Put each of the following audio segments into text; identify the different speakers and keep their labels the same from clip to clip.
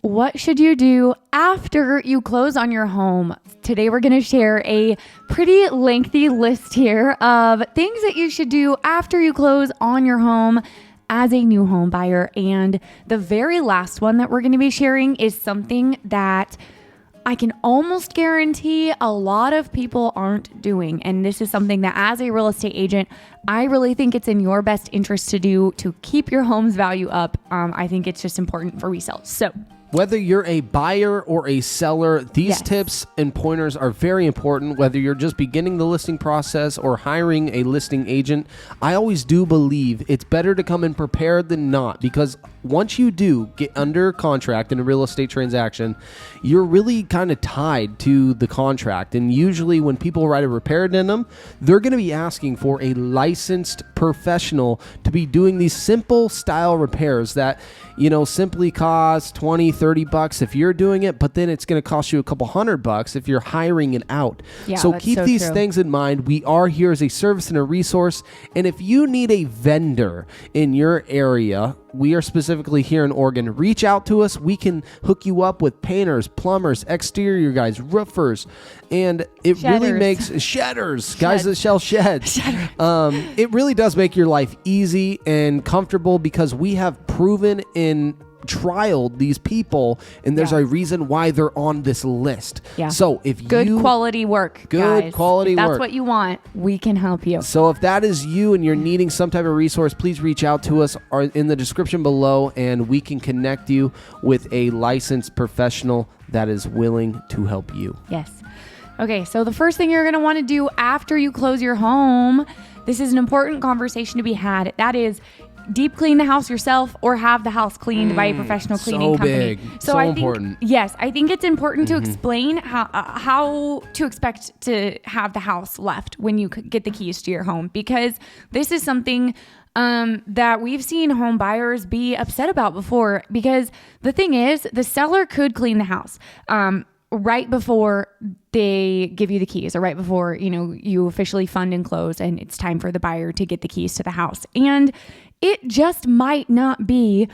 Speaker 1: what should you do after you close on your home? Today, we're going to share a pretty lengthy list here of things that you should do after you close on your home as a new home buyer. And the very last one that we're going to be sharing is something that I can almost guarantee a lot of people aren't doing. And this is something that as a real estate agent, I really think it's in your best interest to do to keep your home's value up. I think it's just important for resale. So
Speaker 2: whether you're a buyer or a seller, these tips and pointers are very important. Whether you're just beginning the listing process or hiring a listing agent, I always do believe it's better to come in prepared than not, because once you do get under contract in a real estate transaction, you're really kind of tied to the contract. And usually when people write a repair addendum, they're going to be asking for a licensed professional to be doing these simple style repairs that, you know, simply cost $20-$30 if you're doing it, but then it's going to cost you a couple $100 if you're hiring it out.
Speaker 1: Yeah,
Speaker 2: so keep these things in mind. We are here as a service and a resource. And if you need a vendor in your area, we are specifically here in Oregon. Reach out to us. We can hook you up with painters, plumbers, exterior guys, roofers, and it really makes guys that shell sheds. It really does make your life easy and comfortable, because we have proven in trialed these people, and there's a reason why they're on this list. So if
Speaker 1: good quality work, guys.
Speaker 2: Quality
Speaker 1: if
Speaker 2: work,
Speaker 1: that's what you want, we can help you.
Speaker 2: So if that is you and you're needing some type of resource, please reach out to us or in the description below, and we can connect you with a licensed professional that is willing to help you.
Speaker 1: Yes. Okay, so the first thing you're going to want to do after you close your home, this is an important conversation to be had. That is, deep clean the house yourself or have the house cleaned by a professional cleaning company.
Speaker 2: Big. So important.
Speaker 1: Yes, I think it's important to explain how to expect to have the house left when you get the keys to your home, because this is something that we've seen home buyers be upset about before. Because the thing is, the seller could clean the house right before they give you the keys, or right before, you know, you officially fund and close and it's time for the buyer to get the keys to the house. And it just might not be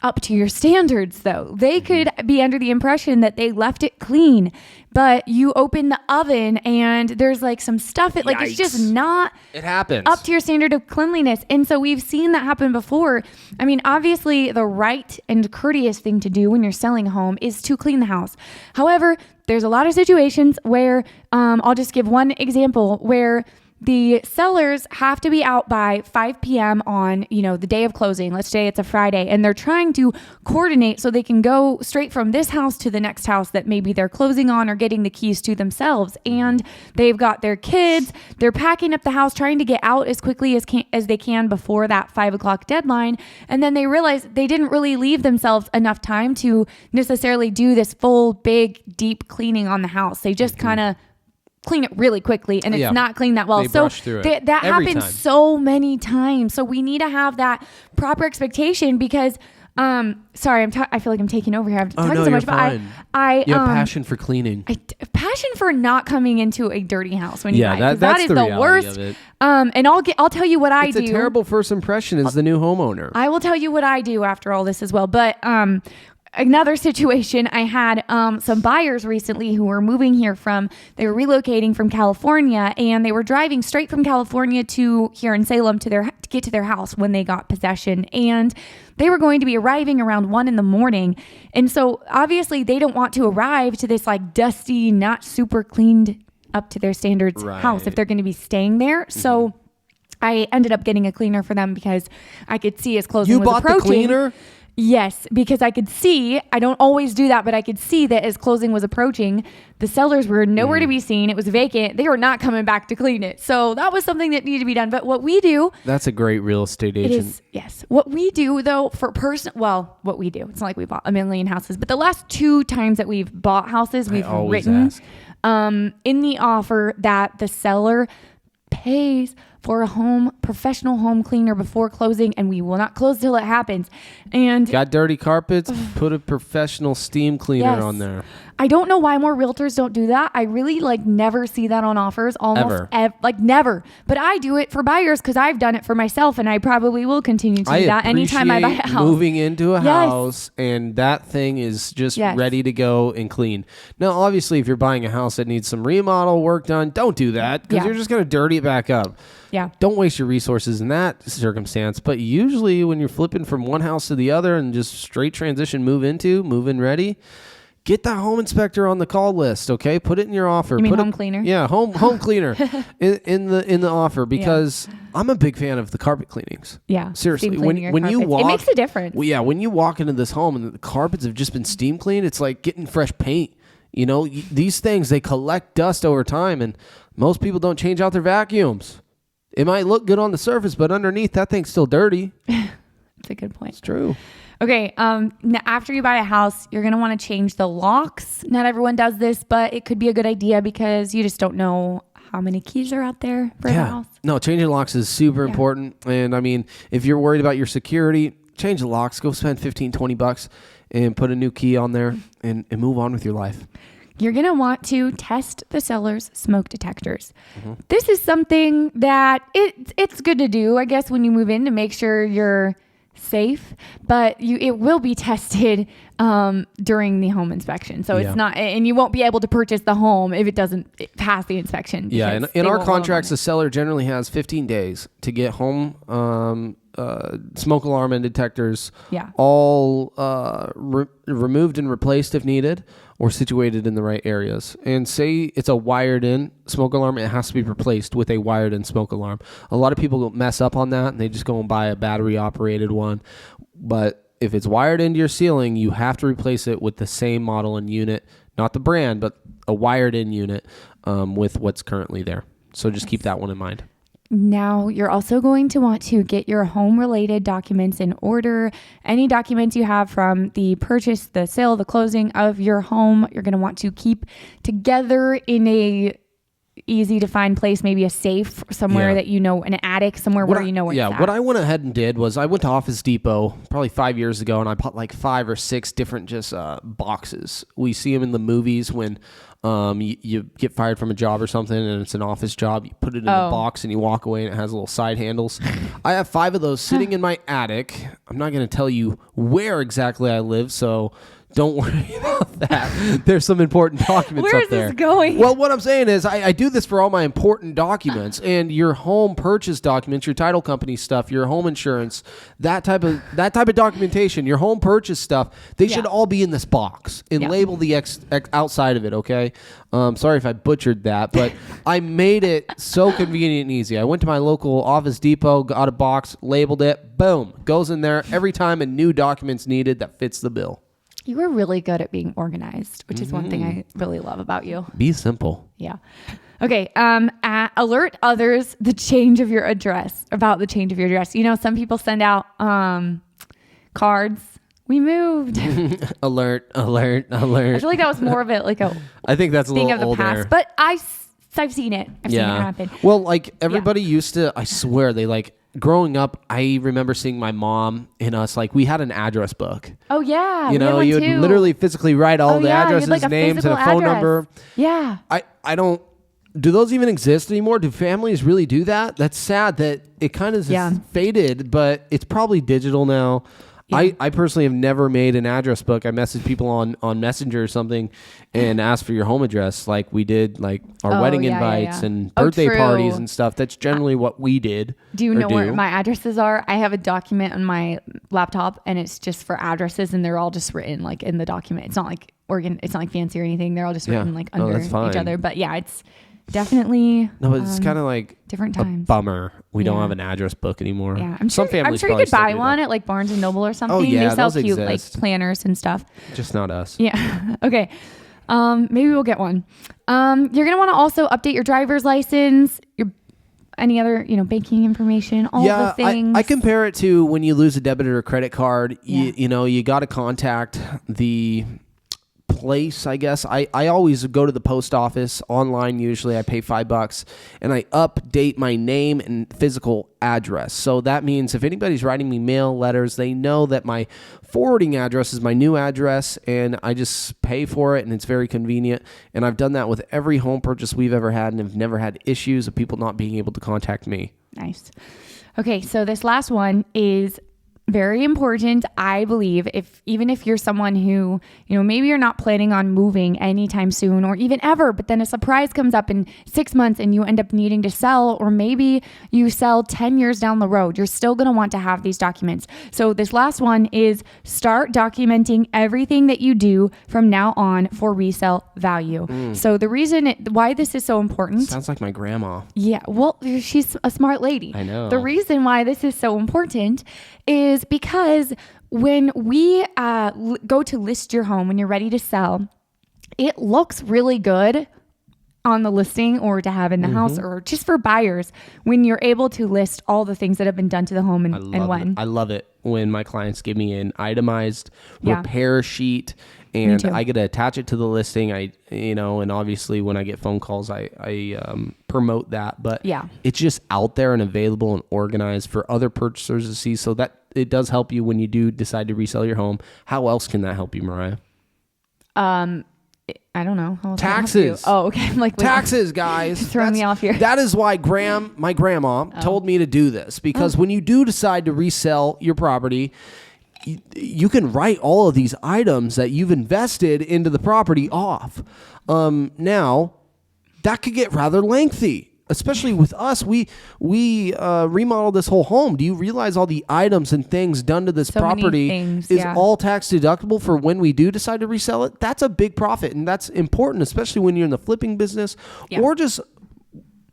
Speaker 1: up to your standards, though. They could be under the impression that they left it clean, but you open the oven and there's like some stuff. It's just not up to your standard of cleanliness. And so we've seen that happen before. I mean, obviously the right and courteous thing to do when you're selling a home is to clean the house. However, there's a lot of situations where, I'll just give one example where the sellers have to be out by 5 p.m. on, you know, the day of closing. Let's say it's a Friday, and they're trying to coordinate so they can go straight from this house to the next house that maybe they're closing on or getting the keys to themselves. And they've got their kids. They're packing up the house, trying to get out as quickly as they can before that 5 o'clock deadline. And then they realize they didn't really leave themselves enough time to necessarily do this full, big, deep cleaning on the house. They just kind of clean it really quickly, and it's not cleaned that well. So that happens so many times. So we need to have that proper expectation, because sorry, I feel like I'm taking over here. I'm talking so much, but I
Speaker 2: you have passion for cleaning.
Speaker 1: Passion for not coming into a dirty house when you buy.
Speaker 2: That is the
Speaker 1: worst.
Speaker 2: Of it.
Speaker 1: And I'll tell you what I do.
Speaker 2: It's a terrible first impression as the new homeowner.
Speaker 1: I will tell you what I do after all this as well. But another situation, I had some buyers recently who were moving here they were relocating from California, and they were driving straight from California to here in Salem to get to their house when they got possession. And they were going to be arriving around 1 a.m. And so obviously they don't want to arrive to this like dusty, not super cleaned up to their standards house if they're going to be staying there. So I ended up getting a cleaner for them, because I could see as closing was approaching.
Speaker 2: You bought the cleaner?
Speaker 1: Yes, because I could see, I don't always do that, but I could see that as closing was approaching, the sellers were nowhere to be seen. It was vacant. They were not coming back to clean it. So that was something that needed to be done. But what we do...
Speaker 2: That's a great real estate agent.
Speaker 1: Yes. What we do, though, what we do, it's not like we bought a million houses, but the last 2 times that we've bought houses, we've written in the offer that the seller pays for a professional home cleaner before closing, and we will not close till it happens. And
Speaker 2: got dirty carpets, put a professional steam cleaner on there.
Speaker 1: I don't know why more realtors don't do that. I really never see that on offers, almost never. But I do it for buyers because I've done it for myself, and I probably will continue to do that anytime I buy a house.
Speaker 2: Moving into a house and that thing is just ready to go and clean. Now, obviously, if you're buying a house that needs some remodel work done, don't do that because you're just going to dirty it back up.
Speaker 1: Yeah.
Speaker 2: Don't waste your resources in that circumstance. But usually when you're flipping from one house to the other and just straight transition, move in ready, get that home inspector on the call list, okay? Put it in your offer.
Speaker 1: You mean home cleaner?
Speaker 2: Yeah, home cleaner in the offer because I'm a big fan of the carpet cleanings.
Speaker 1: Yeah.
Speaker 2: Seriously, when you walk,
Speaker 1: it makes a difference.
Speaker 2: Well, yeah, when you walk into this home and the carpets have just been steam cleaned, it's like getting fresh paint. You know, these things, they collect dust over time, and most people don't change out their vacuums. It might look good on the surface, but underneath, that thing's still dirty.
Speaker 1: That's a good point.
Speaker 2: It's true.
Speaker 1: Okay, after you buy a house, you're going to want to change the locks. Not everyone does this, but it could be a good idea because you just don't know how many keys are out there for the house. No,
Speaker 2: changing locks is super important. And I mean, if you're worried about your security, change the locks. Go spend $15-$20 and put a new key on there and move on with your life.
Speaker 1: You're going to want to test the seller's smoke detectors. Mm-hmm. This is something that it's good to do, I guess, when you move in to make sure you're safe, but it will be tested during the home inspection. So it's not, and you won't be able to purchase the home if it doesn't pass the inspection.
Speaker 2: Yeah, in our contracts, the seller generally has 15 days to get home smoke alarm and detectors all removed and replaced if needed, or situated in the right areas. And say it's a wired in smoke alarm, it has to be replaced with a wired in smoke alarm. A lot of people mess up on that and they just go and buy a battery operated one. But if it's wired into your ceiling, you have to replace it with the same model and unit, not the brand, but a wired in unit with what's currently there. So just keep that one in mind.
Speaker 1: Now, you're also going to want to get your home-related documents in order. Any documents you have from the purchase, the sale, the closing of your home, you're going to want to keep together in a easy-to-find place, maybe a safe somewhere that you know, an attic, somewhere where you know where it's at.
Speaker 2: What I went ahead and did was I went to Office Depot probably 5 years ago, and I bought like 5 or 6 different just boxes. We see them in the movies when you get fired from a job or something and it's an office job. You put it in a box and you walk away and it has little side handles. I have 5 of those sitting in my attic. I'm not going to tell you where exactly I live, so don't worry about that. There's some important documents
Speaker 1: Where
Speaker 2: up there.
Speaker 1: is this going?
Speaker 2: Well, what I'm saying is I do this for all my important documents and your home purchase documents, your title company stuff, your home insurance, that type of documentation, your home purchase stuff. They should all be in this box and label the outside of it. Okay. Sorry if I butchered that, but I made it so convenient and easy. I went to my local Office Depot, got a box, labeled it, boom, goes in there every time a new document's needed that fits the bill.
Speaker 1: You were really good at being organized, which is one thing I really love about you.
Speaker 2: Be simple.
Speaker 1: Yeah. Okay. Alert others about the change of your address. You know, some people send out cards. We moved.
Speaker 2: Alert. I
Speaker 1: feel like that was more of it, like
Speaker 2: I think that's a
Speaker 1: thing
Speaker 2: little
Speaker 1: of the
Speaker 2: older.
Speaker 1: past. But I've seen it. I've seen it happen.
Speaker 2: Well, like everybody used to, I swear they growing up, I remember seeing my mom and us, we had an address book.
Speaker 1: Oh, yeah.
Speaker 2: You know, you would literally physically write all the addresses, names, and a phone number.
Speaker 1: Yeah.
Speaker 2: I don't, do those even exist anymore? Do families really do that? That's sad that it kind of faded, but it's probably digital now. Yeah. I personally have never made an address book. I message people on Messenger or something and ask for your home address like we did our wedding invites and birthday parties and stuff. That's generally what we did.
Speaker 1: Do you know where my addresses are? I have a document on my laptop and it's just for addresses and they're all just written in the document. It's not it's not fancy or anything. They're all just written under each other. But yeah, it's definitely
Speaker 2: it's kind of
Speaker 1: different times.
Speaker 2: A bummer. We don't have an address book anymore.
Speaker 1: Yeah, I'm sure you could buy one at Barnes and Noble or something.
Speaker 2: Oh, yeah,
Speaker 1: they sell
Speaker 2: those
Speaker 1: cute
Speaker 2: exist.
Speaker 1: Planners and stuff.
Speaker 2: Just not us.
Speaker 1: Yeah. Okay. Maybe we'll get one. You're gonna want to also update your driver's license, any other banking information, all the things.
Speaker 2: I compare it to when you lose a debit or credit card. You got to contact the place, I guess. I always go to the post office online. Usually I pay $5 and I update my name and physical address. So that means if anybody's writing me mail, letters, they know that my forwarding address is my new address, and I just pay for it, and it's very convenient. And I've done that with every home purchase we've ever had, and have never had issues of people not being able to contact me.
Speaker 1: Nice. Okay, so this last one is very important, I believe, even if you're someone who, maybe you're not planning on moving anytime soon or even ever, but then a surprise comes up in 6 months and you end up needing to sell, or maybe you sell 10 years down the road, you're still going to want to have these documents. So this last one is start documenting everything that you do from now on for resale value. So the reason why this is so important.
Speaker 2: Sounds like my grandma.
Speaker 1: Yeah, well, she's a smart lady.
Speaker 2: I know.
Speaker 1: The reason why this is so important is because when we go to list your home, when you're ready to sell, it looks really good on the listing or to have in the house, or just for buyers when you're able to list all the things that have been done to the home and when.
Speaker 2: I love it when my clients give me an itemized repair sheet, and I get to attach it to the listing. And obviously when I get phone calls, I promote that, but it's just out there and available and organized for other purchasers to see. So that it does help you when you do decide to resell your home. How else can that help you, Mariah?
Speaker 1: I don't know. How else
Speaker 2: Taxes.
Speaker 1: Oh, okay. I'm like,
Speaker 2: taxes, guys.
Speaker 1: Throwing me off here.
Speaker 2: That is why my grandma told me to do this, because when you do decide to resell your property, you can write all of these items that you've invested into the property off. Now, that could get rather lengthy, especially with us. We remodeled this whole home. Do you realize all the items and things done to this property is all tax deductible for when we do decide to resell it? That's a big profit, and that's important, especially when you're in the flipping business or just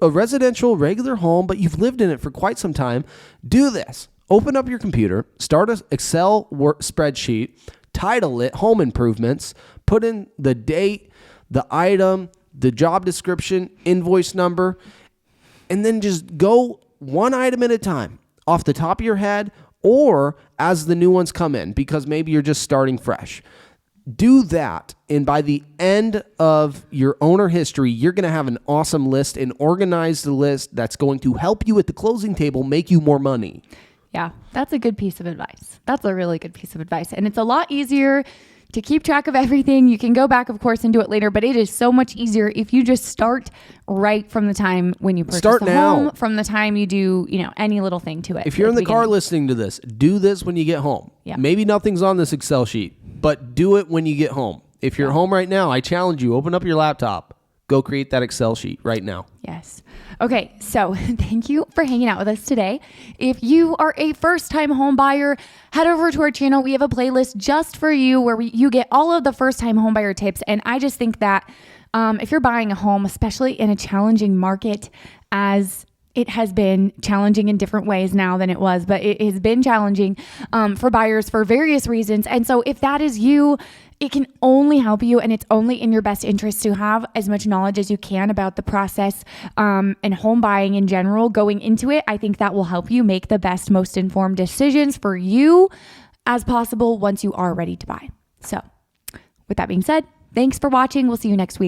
Speaker 2: a residential regular home, but you've lived in it for quite some time. Do this. Open up your computer, start an Excel spreadsheet, title it Home Improvements, put in the date, the item, the job description, invoice number, and then just go one item at a time off the top of your head or as the new ones come in, because maybe you're just starting fresh. Do that, and by the end of your owner history, you're going to have an awesome list, an organized list that's going to help you at the closing table make you more money.
Speaker 1: Yeah, that's a good piece of advice. That's a really good piece of advice. And it's a lot easier to keep track of everything. You can go back, of course, and do it later, but it is so much easier if you just start right from the time when you purchase the home, from the time you do, any little thing to it.
Speaker 2: If you're in the car listening to this, do this when you get home. Yeah. Maybe nothing's on this Excel sheet, but do it when you get home. If you're home right now, I challenge you, open up your laptop, go create that Excel sheet right now.
Speaker 1: Yes. Okay, so thank you for hanging out with us today. If you are a first-time home buyer, head over to our channel. We have a playlist just for you where you get all of the first-time home buyer tips. And I just think that if you're buying a home, especially in a challenging market, as it has been challenging in different ways now than it was, but it has been challenging for buyers for various reasons. And so if that is you, it can only help you, and it's only in your best interest to have as much knowledge as you can about the process and home buying in general going into it. I think that will help you make the best, most informed decisions for you as possible once you are ready to buy. So with that being said, thanks for watching. We'll see you next week.